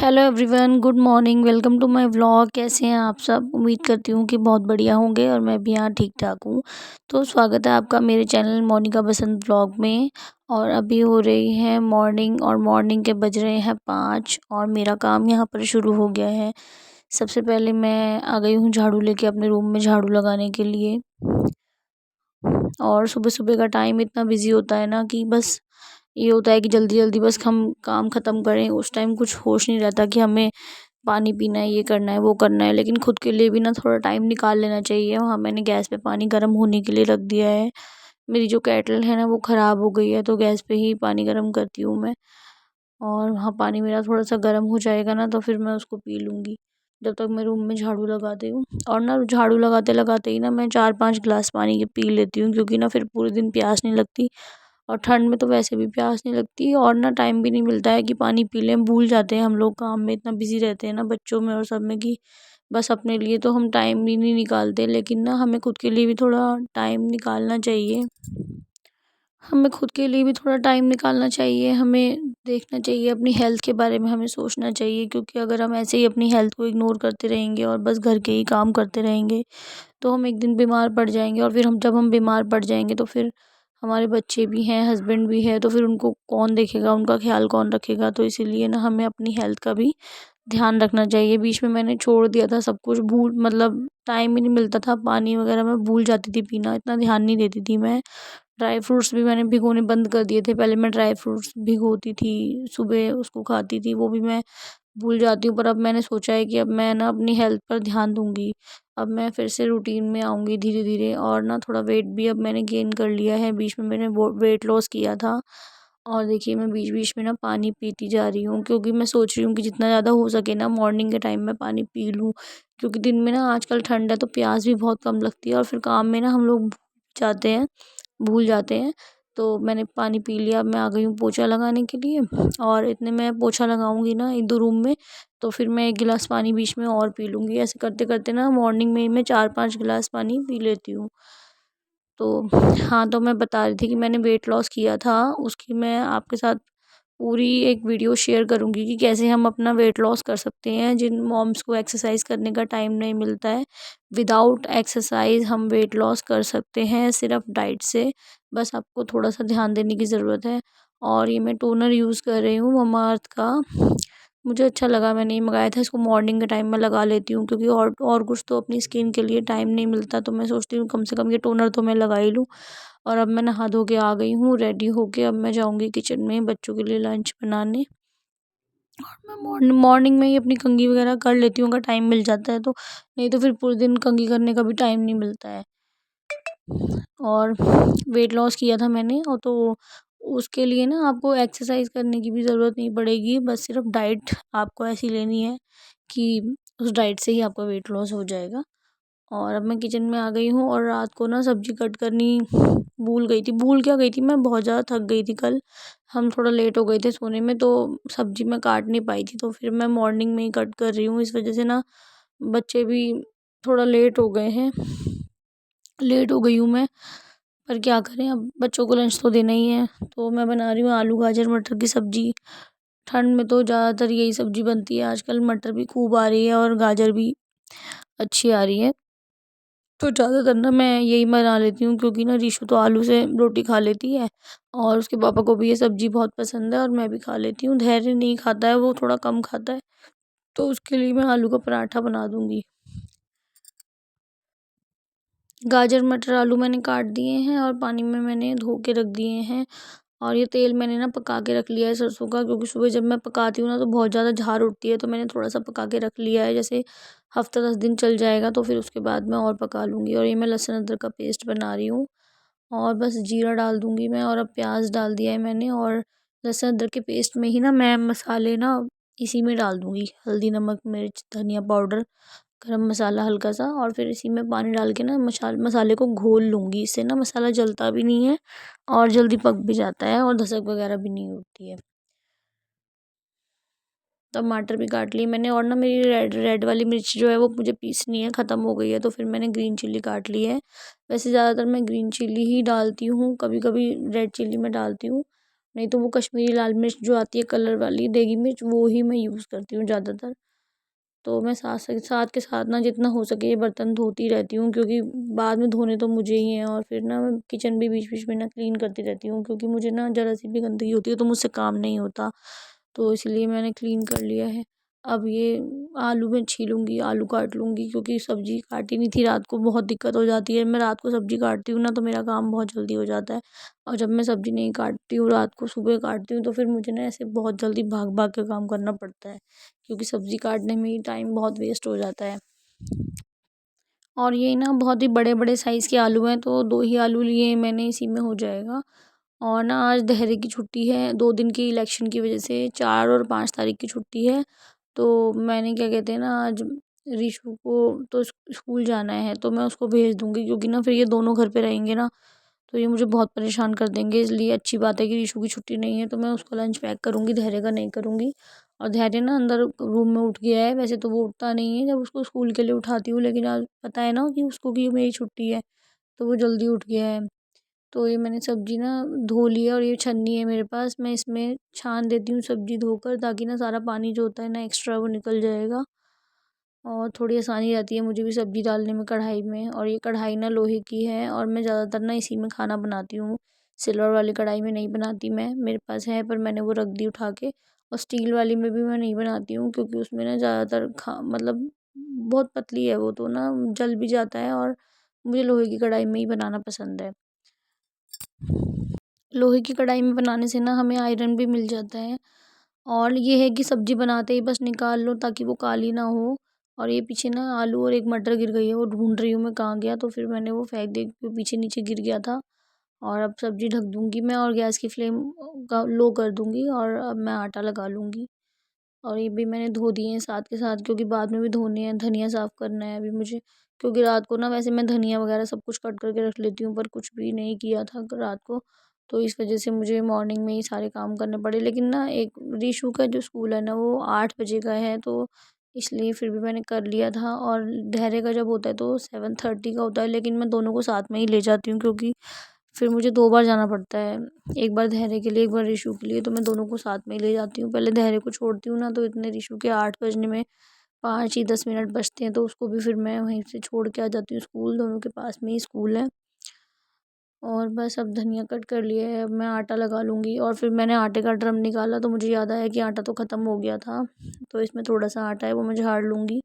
Hello everyone, good morning. Welcome to my vlog. कैसे हैं आप सब? उम्मीद करती हूँ कि बहुत बढ़िया होंगे और मैं भी यहाँ ठीक ठाक हूँ। तो स्वागत है आपका मेरे चैनल मोनिका बसंत व्लॉग में। और अभी हो रही है मॉर्निंग और मॉर्निंग के बज रहे हैं 5 और मेरा काम यहाँ पर शुरू हो गया है। सबसे पहले मैं आ गई हूँ झाड़ू लेके अपने रूम में झाड़ू लगाने के लिए। और सुबह सुबह का टाइम इतना बिजी होता है ना कि बस ये होता है कि जल्दी जल्दी बस हम काम ख़त्म करें। उस टाइम कुछ होश नहीं रहता कि हमें पानी पीना है, ये करना है, वो करना है। लेकिन खुद के लिए भी ना थोड़ा टाइम निकाल लेना चाहिए। वहाँ मैंने गैस पे पानी गर्म होने के लिए रख दिया है। मेरी जो केटल है ना वो ख़राब हो गई है, तो गैस पे ही पानी गर्म करती हूँ मैं। और वहाँ पानी मेरा थोड़ा सा गर्म हो जाएगा ना तो फिर मैं उसको पी लूँगी, जब तक मैं रूम में झाड़ू लगाती हूँ। और ना झाड़ू लगाते लगाते ही ना मैं 4-5 गिलास पानी के पी लेती हूँ, क्योंकि ना फिर पूरे दिन प्यास नहीं लगती। और ठंड में तो वैसे भी प्यास नहीं लगती और ना टाइम भी नहीं मिलता है कि पानी पी लें। भूल जाते हैं हम लोग, काम में इतना बिजी रहते हैं ना, बच्चों में और सब में, कि बस अपने लिए तो हम टाइम भी नहीं निकालते। लेकिन ना हमें खुद के लिए भी थोड़ा टाइम निकालना चाहिए। हमें खुद के लिए भी थोड़ा टाइम निकालना चाहिए। हमें देखना चाहिए, अपनी हेल्थ के बारे में हमें सोचना चाहिए, क्योंकि अगर हम ऐसे ही अपनी हेल्थ को इग्नोर करते रहेंगे और बस घर के ही काम करते रहेंगे तो हम एक दिन बीमार पड़ जाएंगे। और फिर हम जब हम बीमार पड़ जाएंगे तो फिर हमारे बच्चे भी हैं, हस्बैंड भी है, तो फिर उनको कौन देखेगा, उनका ख्याल कौन रखेगा। तो इसीलिए ना हमें अपनी हेल्थ का भी ध्यान रखना चाहिए। बीच में मैंने छोड़ दिया था सब कुछ, भूल मतलब टाइम ही नहीं मिलता था। पानी वगैरह मैं भूल जाती थी पीना, इतना ध्यान नहीं देती थी मैं। ड्राई फ्रूट्स भी मैंने भिगोने बंद कर दिए थे। पहले मैं ड्राई फ्रूट्स भिगोती थी, सुबह उसको खाती थी, वो भी मैं भूल जाती हूँ। पर अब मैंने सोचा है कि अब मैं ना अपनी हेल्थ पर ध्यान दूंगी। अब मैं फिर से रूटीन में आऊँगी धीरे धीरे। और ना थोड़ा वेट भी अब मैंने गेन कर लिया है। बीच में मैंने वेट लॉस किया था। और देखिए मैं बीच बीच में ना पानी पीती जा रही हूँ, क्योंकि मैं सोच रही हूँ कि जितना ज़्यादा हो सके ना मॉर्निंग के टाइम में पानी पी लूँ। क्योंकि दिन में ना आजकल ठंड है तो प्यास भी बहुत कम लगती है और फिर काम में ना हम लोग भूल जाते हैं। तो मैंने पानी पी लिया। अब मैं आ गई हूँ पोछा लगाने के लिए। और इतने में पोछा लगाऊंगी ना 1-2 रूम में, तो फिर मैं 1 गिलास पानी बीच में और पी लूँगी। ऐसे करते करते ना मॉर्निंग में ही मैं 4-5 गिलास पानी पी लेती हूँ। तो हाँ, तो मैं बता रही थी कि मैंने वेट लॉस किया था, उसकी मैं आपके साथ पूरी एक वीडियो शेयर करूँगी कि कैसे हम अपना वेट लॉस कर सकते हैं। जिन मॉम्स को एक्सरसाइज करने का टाइम नहीं मिलता है, विदाउट एक्सरसाइज हम वेट लॉस कर सकते हैं सिर्फ डाइट से। बस आपको थोड़ा सा ध्यान देने की ज़रूरत है। और ये मैं टोनर यूज़ कर रही हूँ ममाअर्थ का। मुझे अच्छा लगा, मैंने ये मंगाया था। इसको मॉर्निंग के टाइम में लगा लेती हूँ, क्योंकि और कुछ तो अपनी स्किन के लिए टाइम नहीं मिलता। तो मैं सोचती हूँ कम से कम ये टोनर तो मैं लगा ही लूँ। और अब मैं नहा धो के आ गई हूँ रेडी होके। अब मैं जाऊँगी किचन में बच्चों के लिए लंच बनाने। मैं मॉर्निंग मॉर्निंग में ही अपनी कंघी वगैरह कर लेती हूँ अगर टाइम मिल जाता है तो। नहीं तो फिर पूरे दिन कंघी करने का भी टाइम नहीं मिलता है। और वेट लॉस किया था मैंने, और तो उसके लिए ना आपको एक्सरसाइज करने की भी ज़रूरत नहीं पड़ेगी। बस सिर्फ डाइट आपको ऐसी लेनी है कि उस डाइट से ही आपका वेट लॉस हो जाएगा। और अब मैं किचन में आ गई हूँ। और रात को ना सब्जी कट करनी भूल गई थी। भूल क्या गई थी, मैं बहुत ज़्यादा थक गई थी कल। हम थोड़ा लेट हो गए थे सोने में, तो सब्जी मैं काट नहीं पाई थी। तो फिर मैं मॉर्निंग में ही कट कर रही हूँ। इस वजह से ना बच्चे भी थोड़ा लेट हो गए हैं। लेट हो गई हूँ मैं, पर क्या करें, अब बच्चों को लंच तो देना ही है। तो मैं बना रही हूँ आलू गाजर मटर की सब्ज़ी। ठंड में तो ज़्यादातर यही सब्ज़ी बनती है। आजकल मटर भी खूब आ रही है और गाजर भी अच्छी आ रही है। तो ज़्यादातर ना मैं यही बना लेती हूँ, क्योंकि ना रीशु तो आलू से रोटी खा लेती है और उसके पापा को भी ये सब्ज़ी बहुत पसंद है और मैं भी खा लेती हूँ। धैर्य नहीं खाता है, वो थोड़ा कम खाता है, तो उसके लिए मैं आलू का पराठा बना दूँगी। गाजर मटर आलू मैंने काट दिए हैं और पानी में मैंने धो के रख दिए हैं। और ये तेल मैंने ना पका के रख लिया है सरसों का, क्योंकि सुबह जब मैं पकाती हूँ ना तो बहुत ज़्यादा झार उठती है। तो मैंने थोड़ा सा पका के रख लिया है, जैसे हफ्ता 10 दिन चल जाएगा तो फिर उसके बाद मैं और पका लूँगी। और ये मैं लहसुन अदरक का पेस्ट बना रही हूँ। और बस जीरा डाल दूँगी मैं, और अब प्याज डाल दिया है मैंने। और लहसुन अदरक के पेस्ट में ही ना मैं मसाले ना इसी में डाल दूँगी, हल्दी नमक मिर्च धनिया पाउडर गरम मसाला हल्का सा। और फिर इसी में पानी डाल के ना मसाले को घोल लूँगी। इससे ना मसाला जलता भी नहीं है और जल्दी पक भी जाता है और धसक वगैरह भी नहीं उठती है। टमाटर भी काट लिए मैंने। और ना मेरी रेड रेड वाली मिर्च जो है वो मुझे पीसनी है, ख़त्म हो गई है, तो फिर मैंने ग्रीन चिल्ली काट ली है। वैसे ज़्यादातर मैं ग्रीन चिल्ली ही डालती हूँ, कभी कभी रेड चिल्ली में डालती हूँ। नहीं तो वो कश्मीरी लाल मिर्च जो आती है कलर वाली देगी मिर्च, वो ही मैं यूज़ करती हूँ ज़्यादातर। तो मैं साथ से साथ के साथ ना जितना हो सके ये बर्तन धोती रहती हूँ, क्योंकि बाद में धोने तो मुझे ही हैं। और फिर ना मैं किचन भी बीच बीच में ना क्लीन करती रहती हूँ, क्योंकि मुझे ना ज़रा सी भी गंदगी होती है तो मुझसे काम नहीं होता। तो इसलिए मैंने क्लीन कर लिया है। अब ये आलू मैं छीलूँगी, आलू काट लूँगी, क्योंकि सब्ज़ी काटी नहीं थी रात को, बहुत दिक्कत हो जाती है। मैं रात को सब्ज़ी काटती हूँ ना तो मेरा काम बहुत जल्दी हो जाता है। और जब मैं सब्ज़ी नहीं काटती हूँ रात को, सुबह काटती हूँ, तो फिर मुझे ना ऐसे बहुत जल्दी भाग भाग के काम करना पड़ता है, क्योंकि सब्ज़ी काटने में ही टाइम बहुत वेस्ट हो जाता है। और ये ना बहुत ही बड़े बड़े साइज़ के आलू हैं, तो 2 ही आलू लिए मैंने, इसी में हो जाएगा। और ना आज दशहरे की छुट्टी है, 2 दिन की इलेक्शन की वजह से 4 और 5 तारीख की छुट्टी है। तो मैंने क्या कहते हैं ना, आज ऋषु को तो स्कूल जाना है, तो मैं उसको भेज दूँगी, क्योंकि ना फिर ये दोनों घर पे रहेंगे ना, तो ये मुझे बहुत परेशान कर देंगे। इसलिए अच्छी बात है कि ऋषु की छुट्टी नहीं है, तो मैं उसका लंच पैक करूँगी, धैर्य का नहीं करूँगी। और धैर्य ना अंदर रूम में उठ गया है, वैसे तो वो उठता नहीं है जब उसको स्कूल के लिए उठाती हूँ, लेकिन आज पता है ना कि उसको कि मेरी छुट्टी है, तो वो जल्दी उठ गया है। तो ये मैंने सब्ज़ी ना धो ली है, और ये छन्नी है मेरे पास, मैं इसमें छान देती हूँ सब्ज़ी धोकर, ताकि ना सारा पानी जो होता है ना एक्स्ट्रा वो निकल जाएगा, और थोड़ी आसानी रहती है मुझे भी सब्ज़ी डालने में कढ़ाई में। और ये कढ़ाई ना लोहे की है, और मैं ज़्यादातर ना इसी में खाना बनाती हूँ, सिल्वर वाली कढ़ाई में नहीं बनाती मैं। मेरे पास है पर मैंने वो रख दी उठा के। और स्टील वाली में भी मैं नहीं बनाती हूँ, क्योंकि उसमें ना ज़्यादातर खा मतलब बहुत पतली है वो, तो ना जल भी जाता है, और मुझे लोहे की कढ़ाई में ही बनाना पसंद है। लोहे की कढ़ाई में बनाने से ना हमें आयरन भी मिल जाता है। और ये है कि सब्ज़ी बनाते ही बस निकाल लो, ताकि वो काली ना हो। और ये पीछे ना आलू और एक मटर गिर गई है, वो ढूंढ रही हूँ मैं कहाँ गया, तो फिर मैंने वो फेंक दिया, क्योंकि पीछे नीचे गिर गया था। और अब सब्ज़ी ढक दूँगी मैं, और गैस की फ्लेम का लो कर दूँगी, और अब मैं आटा लगा लूँगी। और ये भी मैंने धो दिए हैं साथ के साथ, क्योंकि बाद में भी धोने हैं। धनिया साफ़ करना है अभी मुझे, क्योंकि रात को ना वैसे मैं धनिया वगैरह सब कुछ कट करके रख लेती हूँ, पर कुछ भी नहीं किया था रात को। तो इस वजह से मुझे मॉर्निंग में ही सारे काम करने पड़े। लेकिन ना एक ऋषु का जो स्कूल है ना वो 8 बजे का है, तो इसलिए फिर भी मैंने कर लिया था। और धैर्य का जब होता है तो 7:30 का होता है, लेकिन मैं दोनों को साथ में ही ले जाती हूँ, क्योंकि फिर मुझे 2 बार जाना पड़ता है। एक बार धैर्य के लिए, एक बार ऋषु के लिए, तो मैं दोनों को साथ में ही ले जाती हूँ। पहले धैर्य को छोड़ती हूँ ना, तो इतने ऋषु के 8 बजने में 5 ही 10 मिनट बचते हैं, तो उसको भी फिर मैं वहीं से छोड़ के आ जाती हूँ स्कूल, दोनों के पास में ही स्कूल है। और बस अब धनिया कट कर लिया है, अब मैं आटा लगा लूँगी। और फिर मैंने आटे का ड्रम निकाला, तो मुझे याद आया कि आटा तो ख़त्म हो गया था, तो इसमें थोड़ा-सा आटा है वो मैं झाड़ लूँगी।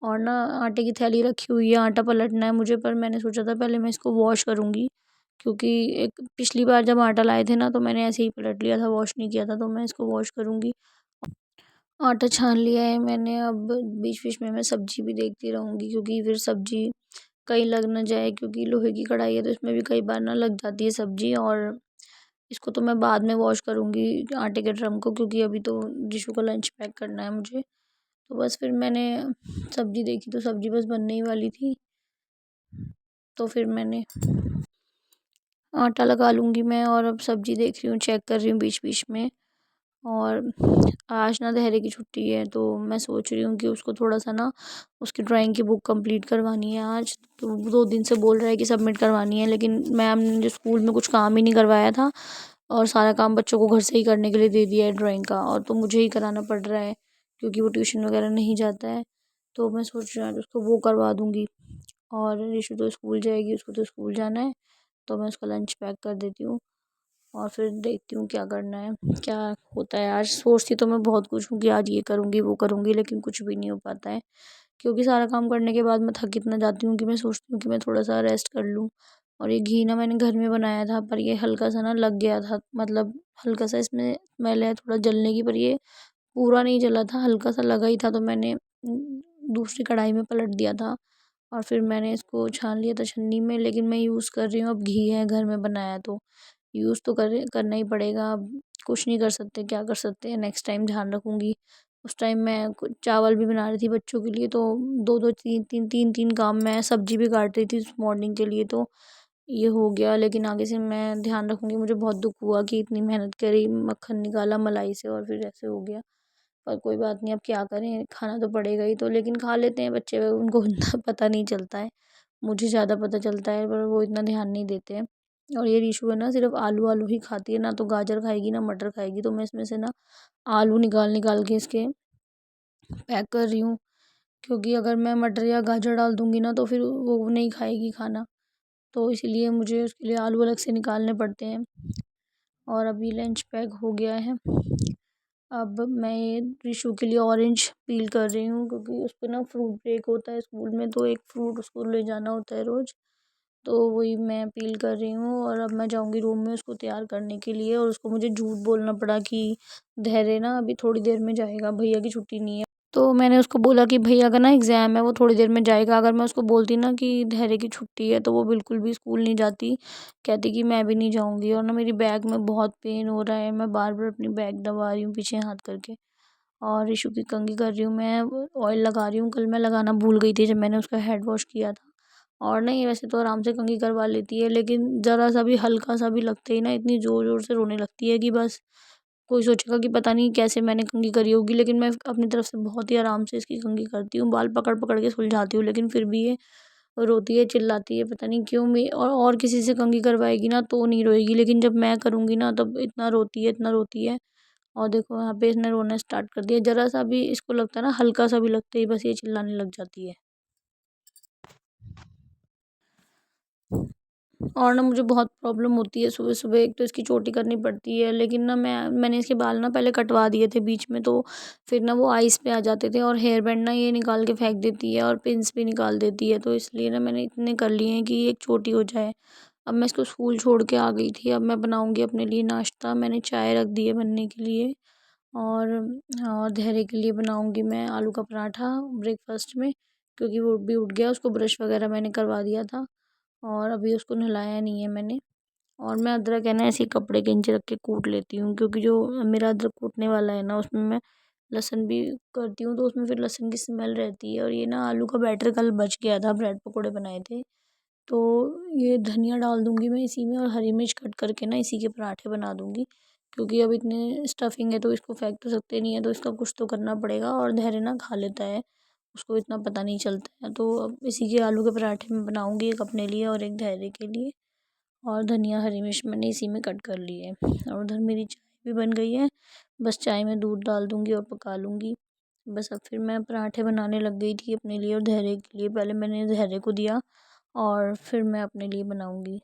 और ना आटे की थैली रखी हुई है, आटा पलटना है मुझे, पर मैंने सोचा था पहले मैं इसको वॉश करूँगी, क्योंकि एक पिछली बार जब आटा लाए थे ना तो मैंने ऐसे ही पलट लिया था, वॉश नहीं किया था, तो मैं इसको वॉश करूँगी। आटा छान लिया है मैंने, अब बीच-बीच में मैं सब्ज़ी भी देखती रहूँगी, क्योंकि फिर सब्ज़ी कहीं लग ना जाए, क्योंकि लोहे की कढ़ाई है तो इसमें भी कई बार ना लग जाती है सब्ज़ी। और इसको तो मैं बाद में वॉश करूँगी आटे के ड्रम को, क्योंकि अभी तो ऋषु का लंच पैक करना है मुझे। तो बस फिर मैंने सब्ज़ी देखी, तो सब्ज़ी बस बनने ही वाली थी, तो फिर मैंने आटा लगा लूँगी मैं। और अब सब्ज़ी देख रही हूँ, चेक कर रही हूँ बीच-बीच में। और आज ना धैर्य की छुट्टी है, तो मैं सोच रही हूँ कि उसको थोड़ा-सा ना उसकी ड्राइंग की बुक कंप्लीट करवानी है आज। तो 2 दिन से बोल रहा है कि सबमिट करवानी है, लेकिन मैम ने जो स्कूल में कुछ काम ही नहीं करवाया था, और सारा काम बच्चों को घर से ही करने के लिए दे दिया है ड्राइंग का, और तो मुझे ही कराना पड़ रहा है, क्योंकि वो ट्यूशन वगैरह नहीं जाता है। तो मैं सोच रही हूँ आज उसको वो करवा दूँगी। और ऋषु तो स्कूल जाएगी, उसको तो स्कूल जाना है, तो मैं उसका लंच पैक कर देती हूँ। और फिर देखती हूँ क्या करना है, क्या होता है। आज सोचती तो मैं बहुत कुछ हूँ कि आज ये करूँगी, वो करूँगी, लेकिन कुछ भी नहीं हो पाता है, क्योंकि सारा काम करने के बाद मैं थक इतना जाती हूँ कि मैं सोचती हूँ कि मैं थोड़ा-सा रेस्ट कर लूँ। और ये घी ना मैंने घर में बनाया था, पर ये हल्का-सा ना लग गया था, मतलब हल्का-सा इसमें स्मेल है थोड़ा जलने की, पर ये पूरा नहीं जला था, हल्का-सा लगा ही था, तो मैंने दूसरी कढ़ाई में पलट दिया था। और फिर मैंने इसको छान लिया था छन्नी में, लेकिन मैं यूज़ कर रही हूँ, अब घी है घर में बनाया, तो यूज़ तो करना ही पड़ेगा। अब कुछ नहीं कर सकते, क्या कर सकते हैं, नेक्स्ट टाइम ध्यान रखूँगी। उस टाइम मैं कुछ चावल भी बना रही थी बच्चों के लिए, तो 2-2 3-3 3-3 काम, मैं सब्ज़ी भी काट रही थी मॉर्निंग के लिए, तो ये हो गया। लेकिन आगे से मैं ध्यान रखूँगी। मुझे बहुत दुःख हुआ कि इतनी मेहनत करी, मक्खन निकाला मलाई से, और फिर ऐसे हो गया। पर कोई बात नहीं, अब क्या करें, खाना तो पड़ेगा ही, तो लेकिन खा लेते हैं बच्चे, उनको उतना पता नहीं चलता है। मुझे ज़्यादा पता चलता है, पर वो इतना ध्यान नहीं देते हैं। और ये रीशु है ना सिर्फ आलू आलू ही खाती है, ना तो गाजर खाएगी ना मटर खाएगी। तो मैं इसमें से ना आलू निकाल निकाल के इसके पैक कर रही हूँ, क्योंकि अगर मैं मटर या गाजर डाल दूँगी ना तो फिर वो नहीं खाएगी खाना। तो इसीलिए मुझे उसके लिए आलू अलग से निकालने पड़ते हैं। और अभी लंच पैक हो गया है। अब मैं ये ऋषु के लिए ऑरेंज पील कर रही हूँ, क्योंकि उसको ना फ्रूट ब्रेक होता है स्कूल में, तो एक फ्रूट उसको ले जाना होता है रोज़। तो वही मैं पील कर रही हूँ और अब मैं जाऊँगी रूम में उसको तैयार करने के लिए। और उसको मुझे झूठ बोलना पड़ा कि धैर्य ना अभी थोड़ी देर में जाएगा, भैया की छुट्टी नहीं है। तो मैंने उसको बोला कि भैया का ना एग्ज़ाम है, वो थोड़ी देर में जाएगा। अगर मैं उसको बोलती ना कि धैर्य की छुट्टी है, तो वो बिल्कुल भी स्कूल नहीं जाती, कहती कि मैं भी नहीं जाऊँगी। और ना मेरी बैग में बहुत पेन हो रहा है, मैं बार बार अपनी बैग दबा रही हूँ पीछे हाथ करके। और रीशु की कंघी कर रही हूँ मैं, ऑयल लगा रही हूँ। कल मैं लगाना भूल गई थी जब मैंने उसका हेड वॉश किया था। और नहीं, वैसे तो आराम से कंघी करवा लेती है, लेकिन ज़रा सा भी हल्का सा भी लगते ही ना इतनी ज़ोर ज़ोर से रोने लगती है कि बस कोई सोचेगा कि पता नहीं कैसे मैंने कंघी करी होगी। लेकिन मैं अपनी तरफ से बहुत ही आराम से इसकी कंघी करती हूँ, बाल पकड़ पकड़ के सुलझाती हूँ, लेकिन फिर भी ये रोती है, चिल्लाती है, पता नहीं क्यों। मैं और किसी से कंघी करवाएगी ना तो नहीं रोएगी, लेकिन जब मैं करूँगी ना तब इतना रोती है, इतना रोती है। और देखो यहाँ पे इसने रोना स्टार्ट कर दिया, ज़रा सा भी इसको लगता है ना, हल्का सा भी लगता ही बस ये चिल्लाने लग जाती है। और ना मुझे बहुत प्रॉब्लम होती है सुबह सुबह, एक तो इसकी चोटी करनी पड़ती है, लेकिन ना मैंने इसके बाल ना पहले कटवा दिए थे बीच में, तो फिर ना वो आइस पे आ जाते थे। और हेयर बैंड ना ये निकाल के फेंक देती है और पिन्स भी निकाल देती है, तो इसलिए ना मैंने इतने कर लिए हैं कि एक चोटी हो जाए। अब मैं इसको स्कूल छोड़ के आ गई थी, अब मैं बनाऊंगी अपने लिए नाश्ता। मैंने चाय रख दी है बनने के लिए। और धैर्य के लिए बनाऊंगी मैं आलू का पराठा ब्रेकफास्ट में, क्योंकि वो भी उठ गया, उसको ब्रश वगैरह मैंने करवा दिया था और अभी उसको नहलाया नहीं है मैंने। और मैं अदरक है ना ऐसे ही कपड़े के नीचे रख के कूट लेती हूँ, क्योंकि जो मेरा अदरक कूटने वाला है ना उसमें मैं लहसुन भी करती हूँ, तो उसमें फिर लहसुन की स्मेल रहती है। और ये ना आलू का बैटर कल बच गया था, ब्रेड पकोड़े बनाए थे, तो ये धनिया डाल दूँगी मैं इसी में, और हरी मिर्च कट करके ना इसी के पराठे बना दूँगी। क्योंकि अब इतने स्टफिंग है तो इसको फेंक तो सकते नहीं है, तो इसका कुछ तो करना पड़ेगा। और धैर्य ना खा लेता है, उसको इतना पता नहीं चलता है, तो अब इसी के आलू के पराठे मैं बनाऊँगी, एक अपने लिए और एक धैर्य के लिए। और धनिया हरी मिर्च मैंने इसी में कट कर ली है। और उधर मेरी चाय भी बन गई है, बस चाय में दूध डाल दूँगी और पका लूँगी। बस अब फिर मैं पराठे बनाने लग गई थी अपने लिए और धैर्य के लिए। पहले मैंने धैर्य को दिया और फिर मैं अपने लिए बनाऊँगी।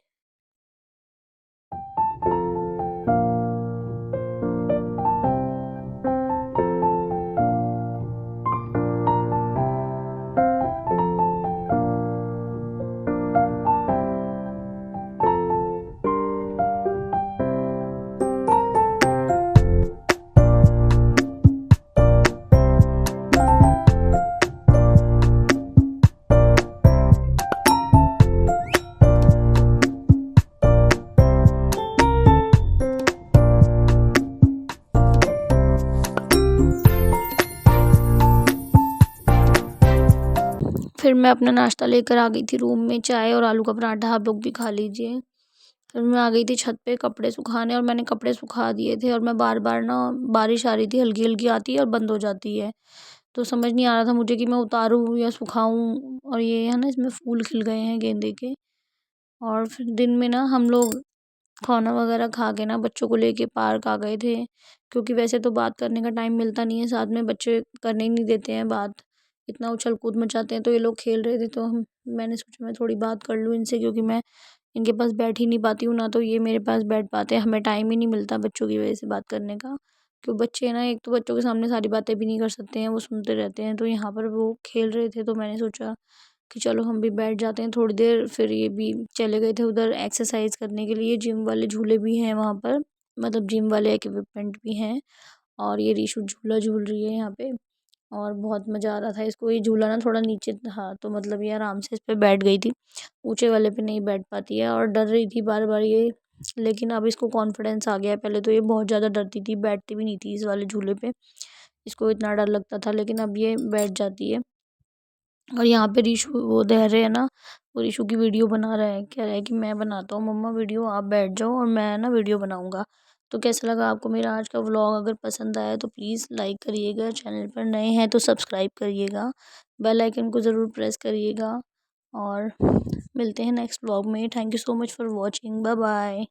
फिर मैं अपना नाश्ता लेकर आ गई थी रूम में, चाय और आलू का पराठा, आप लोग भी खा लीजिए। फिर मैं आ गई थी छत पे कपड़े सुखाने, और मैंने कपड़े सुखा दिए थे। और मैं बार बार ना, बारिश आ रही थी, हल्की हल्की आती है और बंद हो जाती है, तो समझ नहीं आ रहा था मुझे कि मैं उतारूँ या सुखाऊँ। और ये है ना, इसमें फूल खिल गए हैं गेंदे के। और फिर दिन में ना हम लोग खाना वगैरह खा के ना बच्चों को लेके पार्क आ गए थे, क्योंकि वैसे तो बात करने का टाइम मिलता नहीं है साथ में, बच्चे करने ही नहीं देते हैं बात, इतना उछल कूद मचाते हैं। तो ये लोग खेल रहे थे, तो हम मैंने सोचा मैं थोड़ी बात कर लूँ इनसे, क्योंकि मैं इनके पास बैठ ही नहीं पाती हूँ, ना तो ये मेरे पास बैठ पाते हैं, हमें टाइम ही नहीं मिलता बच्चों की वजह से बात करने का। क्यों, बच्चे ना एक तो बच्चों के सामने सारी बातें भी नहीं कर सकते हैं, वो सुनते रहते हैं। तो यहाँ पर वो खेल रहे थे, तो मैंने सोचा कि चलो हम भी बैठ जाते हैं थोड़ी देर। फिर ये भी चले गए थे उधर एक्सरसाइज करने के लिए, जिम वाले झूले भी हैं वहाँ पर, मतलब जिम वाले इक्विपमेंट भी हैं। और ये रीशु झूला झूल रही है यहाँ पे, और बहुत मज़ा आ रहा था इसको। ये झूला ना थोड़ा नीचे था, तो मतलब ये आराम से इस पे बैठ गई थी, ऊंचे वाले पे नहीं बैठ पाती है, और डर रही थी बार बार ये। लेकिन अब इसको कॉन्फिडेंस आ गया है, पहले तो ये बहुत ज़्यादा डरती थी, बैठती भी नहीं थी इस वाले झूले पे, इसको इतना डर लगता था, लेकिन अब ये बैठ जाती है। और यहाँ पे रीशु, वो धैर्य है ना, वो रीशु की वीडियो बना रहा है, कह रहा है कि मैं बनाता हूँ मम्मा वीडियो, आप बैठ जाओ और मैं ना वीडियो बनाऊँगा। तो कैसा लगा आपको मेरा आज का व्लॉग? अगर पसंद आया तो प्लीज़ लाइक करिएगा, चैनल पर नए हैं तो सब्सक्राइब करिएगा, बेल आइकन को ज़रूर प्रेस करिएगा। और मिलते हैं नेक्स्ट व्लॉग में। Thank you so much for watching. Bye bye.